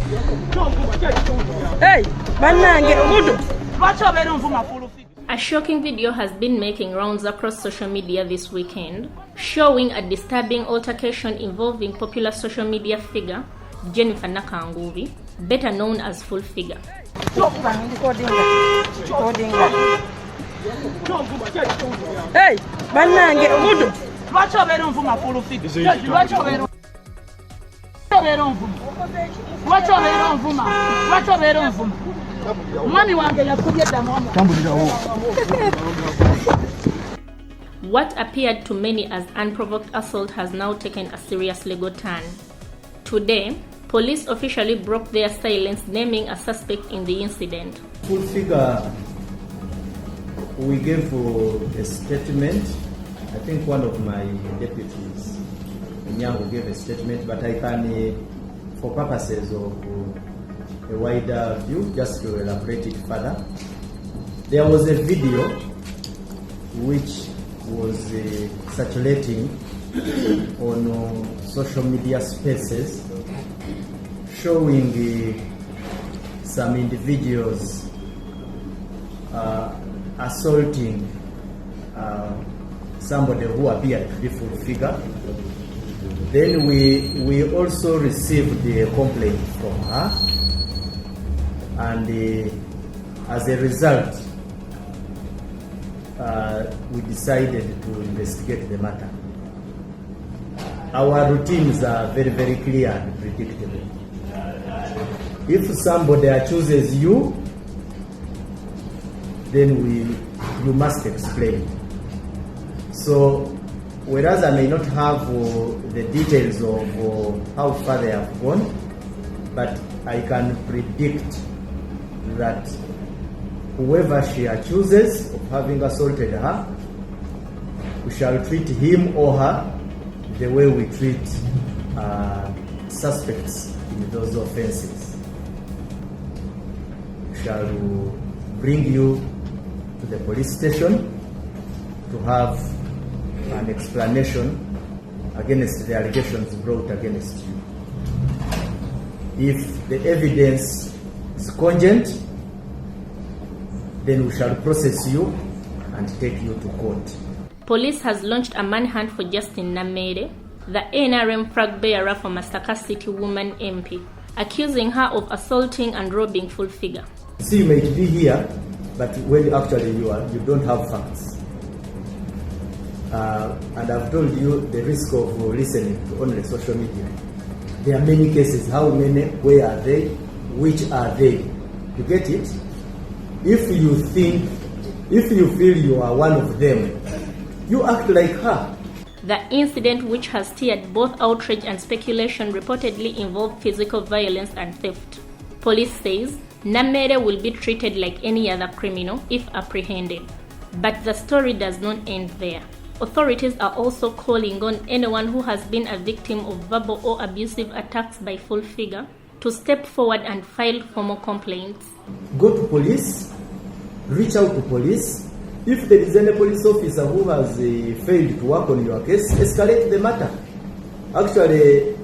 Hey, a shocking video has been making rounds across social media this weekend, showing a disturbing altercation involving popular social media figure Jennifer Nakanguvi, better known as Full Figure. Hey, what appeared to many as unprovoked assault has now taken a serious legal turn. Today, police officially broke their silence, naming a suspect in the incident. Full Figure, we gave a statement. I think one of my deputies, Nyango, gave a statement, but I can, for purposes of a wider view, just to elaborate it further. There was a video which was circulating on social media spaces showing some individuals assaulting somebody who appeared to be Full Figure. Then we also received a complaint from her, and as a result, we decided to investigate the matter. Our routines are very, very clear and predictable. If somebody chooses you, then you must explain. So, whereas I may not have the details of how far they have gone, but I can predict that whoever she accuses of having assaulted her, we shall treat him or her the way we treat suspects in those offenses. We shall bring you to the police station to have an explanation against the allegations brought against you. If the evidence is cogent, then we shall process you and take you to court. Police has launched a manhunt for Justin Nameere, the NRM flagbearer for Masaka City Woman MP, accusing her of assaulting and robbing Full Figure. See, you may be here, but when actually you don't have facts. And I've told you the risk of listening to only social media. There are many cases. How many? Where are they? Which are they? You get it? If you feel you are one of them, you act like her. The incident, which has stirred both outrage and speculation, reportedly involved physical violence and theft. Police says Nameere will be treated like any other criminal if apprehended. But the story does not end there. Authorities are also calling on anyone who has been a victim of verbal or abusive attacks by Full Figure to step forward and file formal complaints. Go to police, reach out to police. If there is any police officer who has failed to work on your case, escalate the matter. Actually,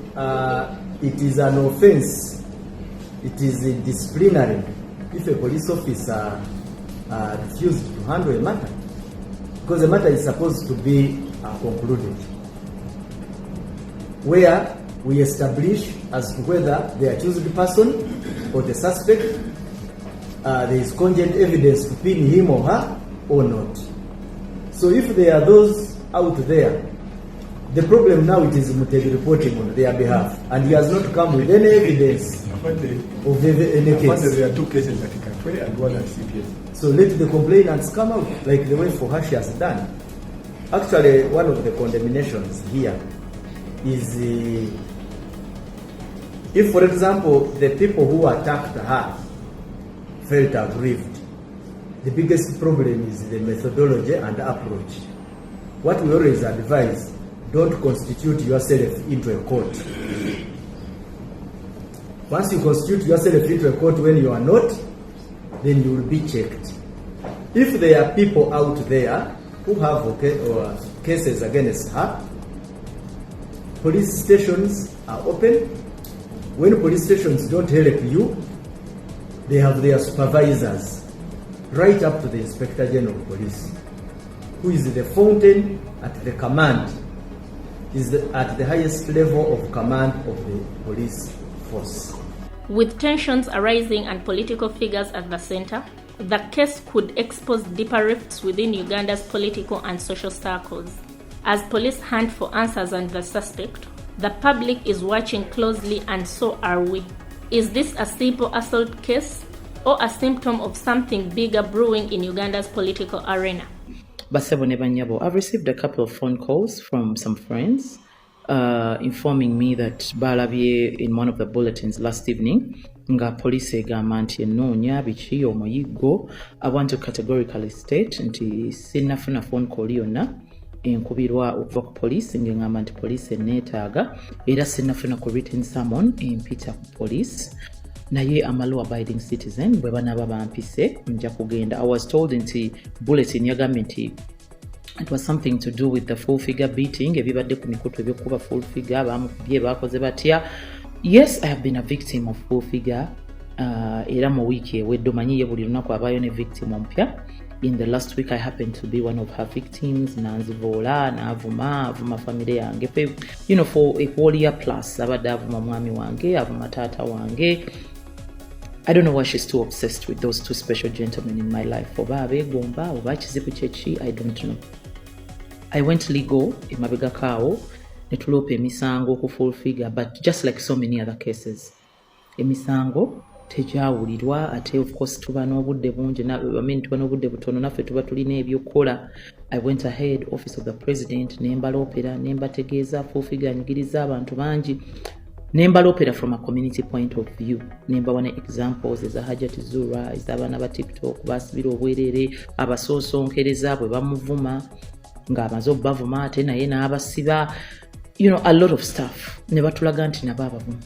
it is an offense. It is disciplinary if a police officer refuses to handle a matter, because the matter is supposed to be concluded, where we establish as to whether the accused person or the suspect there is cogent evidence to pin him or her or not. So if there are those out there, the problem now it is Mutegi reporting on their behalf, and he has not come with any evidence of any case. There are two cases that he can play and one at CPS. So let the complainants come out, like the way Fohashi has done. Actually, one of the condemnations here is if, for example, the people who attacked her felt aggrieved, the biggest problem is the methodology and approach. What we always advise, don't constitute yourself into a court. Once you constitute yourself into a court when you are not, then you will be checked. If there are people out there who have cases against her, police stations are open. When police stations don't help you, they have their supervisors, right up to the Inspector General of Police, who is the fountain at the command, is at the highest level of command of the police force. With tensions arising and political figures at the center, the case could expose deeper rifts within Uganda's political and social circles. As police hunt for answers on the suspect, the public is watching closely, and so are we. Is this a simple assault case or a symptom of something bigger brewing in Uganda's political arena? Basebo ne banyabo, I've received a couple of phone calls from some friends informing me that balabye in one of the bulletins last evening nga police egamba nti ennoonya biki omuyiggo. I want to categorically state nti sinnafuna phone call yonna enkubirwa okuva ku police ng'engamba nti police enneetaaga, era sinnafuna ku written summon empita ku police. Naye I'm a law abiding citizen, bwe banaaba bampise nja kugenda. I was told nti bulletin yagambye nti it was something to do with the full figure beating, ebibadde ku mikutu ebyokuba full figure, bamukubye bakoze batya. Yes, I have been a victim of full figure. Era mu weeki ewedde omanyiye buli lunaku abaayo ne victim ompya. In the last week I happened to be one of her victims. Nanzivoola, avuma family yange. You know, for a whole year plus, abadde avuma mwami wange, avuma taata wange. I don't know why she's too obsessed with those two special gentlemen in my life. Oba abegomba, oba kizibu kyeki, I don't know. I went legal emabega kaawo ne tuloopa emisango ku full figure, but just like so many other cases, emisango tegyawulirwa. Ate of course tuba n'obudde bungi, tuba n'obudde butono, naffe tuba tulina ebyokukola. I went ahead, office of the president, nembaloopera, nembategeeza full figure anyigiriza abantu bangi, nembaloopera from a community point of view, nembawa ne examples eza Hajati Zura, ez'abaana ba TikTok basibira obwerere, abasoosonkereza bwe bamuvuma ng'amaze obbavuma ate naye n'abasiba, you know, a lot of stuff. Ne batulaga nti nabo abavuma.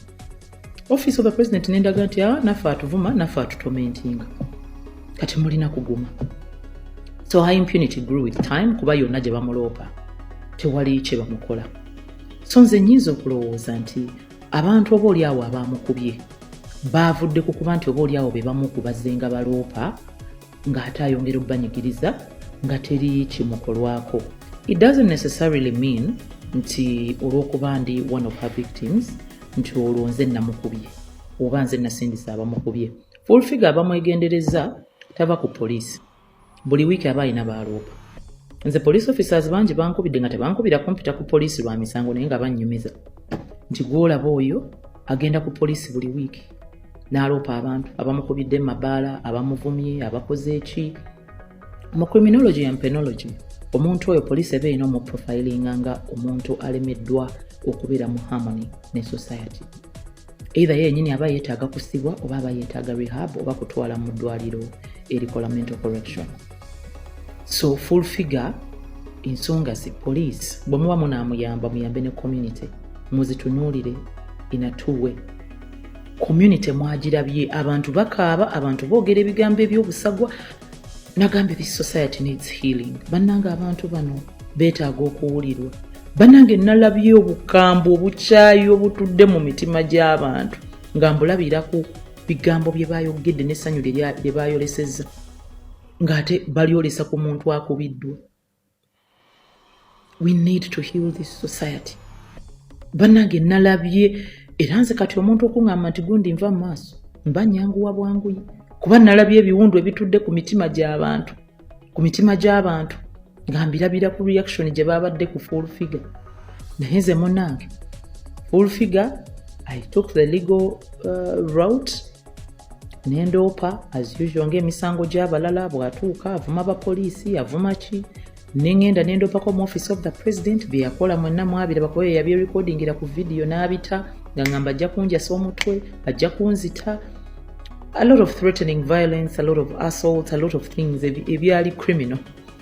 Office of the president nendaga nti naffe atuvuma, naffe atutomentinga, kati mulina kuguma. So her impunity grew with time, kuba yonna gye bamuloopa tewali kye bamukola. So nze nnyinza okulowooza nti abantu oba oli awo abamukubye baavudde ku kuba nti oba oli awo be bamukubazze nga baloopa ng'ate ayongera obbanyigiriza nga teri kimukolwako. It doesn't necessarily mean nti olw'okuba ndi one of her victims nti olwo nze namukubye oba nze nasindisa abamukubye. Full figure abamwegendereza tava ku poliisi, buli wiiki aba alina baaloopa. Nze police officers bangi bankubidde nga tebankubira kumpita ku poliisi lwa misango naye nga bannyumiza nti gwolaba oyo agenda ku poliisi buli wiiki n'aloopa abantu abamukubidde mabaala, abamuvumye, abakoze eki. Mu criminology and penology, omuntu oyo poliisi eba erina omuprofilinga nga omuntu alemeddwa okubeera mu harmony ne society. Either yennyini aba yeetaaga kusibwa oba aba yeetaaga rehab oba kutwala mu ddwaliro erikola mental correction. So full figure ensonga zi police bwe muba munaamuyamba muyambe ne community, muzitunuulire in a two way. Community mwagirabye, abantu bakaaba, abantu boogera ebigambo eby'obusagwa. Nagambye this society needs healing. Bannanga abantu bano beetaaga okuwulirwa. Bannange nalabye obukambwe obukyayi obutudde mu mitima gy'abantu nga mbulabira ku bigambo bye baayogedde n'essanyu lye baayolesezza ng'ate balyolesa ku muntu akubiddwa. We need to heal this society. Bannange nalabye, era nze kati omuntu okuŋŋamba nti gundi nva mu maaso mba nnyanguwa bwanguyi, kuba nalabye ebiwundu ebitudde ku mitima gy'abantu, ku mitima gy'abantu nga mbirabira ku reaction gye babadde ku full figure. Naye nze munnange full figure, I took the legal route nendoopa as usual ng'emisango gy'abalala bw'atuuka avuma abapoliisi avuma ki, nengenda nendoopako mu office of the president bye yakola mwenna mwabira bakuba yabye recordingira ku video n'abita nga ngamba ajja kunjasa omutwe, ajja kunzita. A lot of threatening violence, a lot of assault, a lot of things ebyali criminal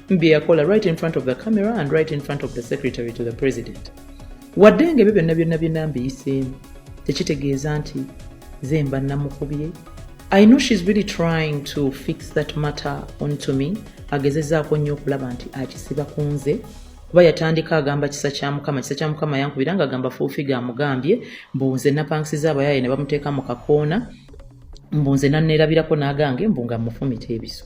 bye yakola right in front of the camera and right in front of the secretary to the president. Wadde nga ebyo byonna mbiyiseemu tekitegeeza nti ze mba namukubye. I know she's really trying to fix that matter onto me. Agezezaako nnyo okulaba nti akisiba ku nze kuba yatandika agamba kisa kya mukama yankubira nga agamba fuufiga amugambye mbunze napangisiza abayaye ne bamuteeka mu kakoona mbunze nanneerabirako n'agange mbunga mufumita ebiso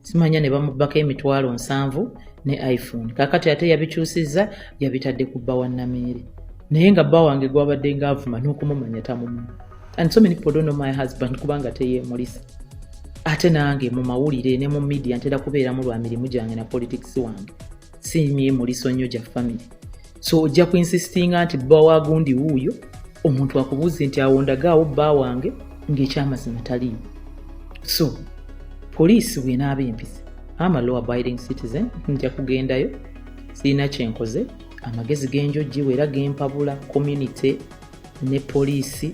simanya ne bamubbako emitwalo 7 ne iPhone kakati ate yabikyusizza yabitadde ku bba wa Nameere naye nga bba wange gwabadde ngaavuma n'okumumanya tamumanyi. And so many people don't know my husband kubanga teyeemulisa ate nange mu mawulire ne mu media ntera kubeeramu lwa mirimu gyange na politics wange simyemuliso nnyo gya family. So ojja kuinsistinga nti bba wa gundi wuuyo omuntu akubuuze nti awondagaawo bba wange ng'ekyamazima taliiwo. So poliisi bw'enaaba empisa I'm a law abiding citizen nja kugendayo sirina kyenkoze amagezi genjoggiwe era gempabula community ne poliisi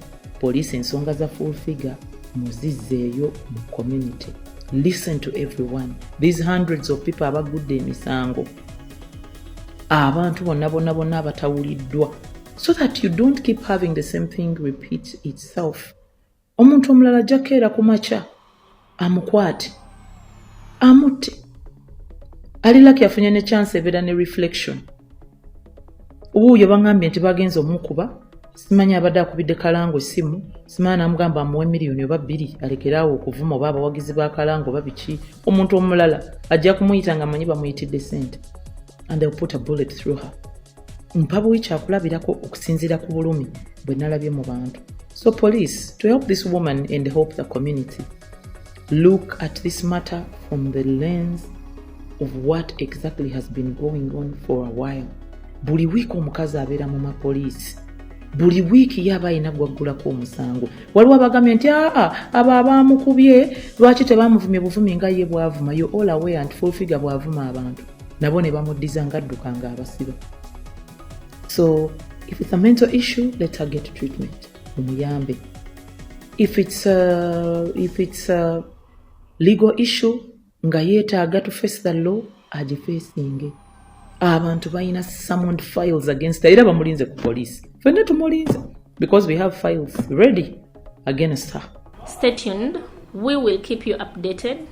ensonga za full figure muzizzeeyo mu community. Listen to everyone. These hundreds of people abagudde emisango abantu bonna abatawuliddwa so that you don't keep having the same thing repeat itself. Omuntu omulala ajja keera ku makya amukwate amutte alilaki afunye ne chance ebeera ne reflection. Wuuyo bangambye nti bagenza omukuba simanya abadde akubidde Kalango essimu simanya namugamba amuwe miliyoni oba 2 alekeraawo okuvuma oba abawagizi ba Kalango oba biki. Omuntu omulala ajja kumuyita nga amanyi bamuyitidde ssente and they'll put a bullet through her. Mpabuwi kyakulabirako okusinziira ku bulumi bwe nalabye mu bantu. So police, to help this woman and help the community, look at this matter from the lens of what exactly has been going on for a while. Buli wiiki omukazi abeera mu mapoliisi. Buli wiiki yaba ayina gwaggulako omusango. Waliwo abagambye nti abo abaamukubye lwaki tebaamuvumye buvumi nga ye bwavuma. You all aware nti full figure bwavuma abantu nabo ne bamuddiza ngadduka nga abasiba. So if it's a mental issue, let her get treatment. Umuyambe. If it's a legal issue, nga yeetaaga to face the law, agifeesinge. Abantu balina summoned files against her. Era bamulinze ku police. Fenna tumulinze because we have files ready against her. Stay tuned. We will keep you updated.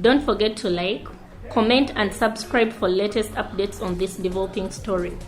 Don't forget to like, comment and subscribe for latest updates on this developing story.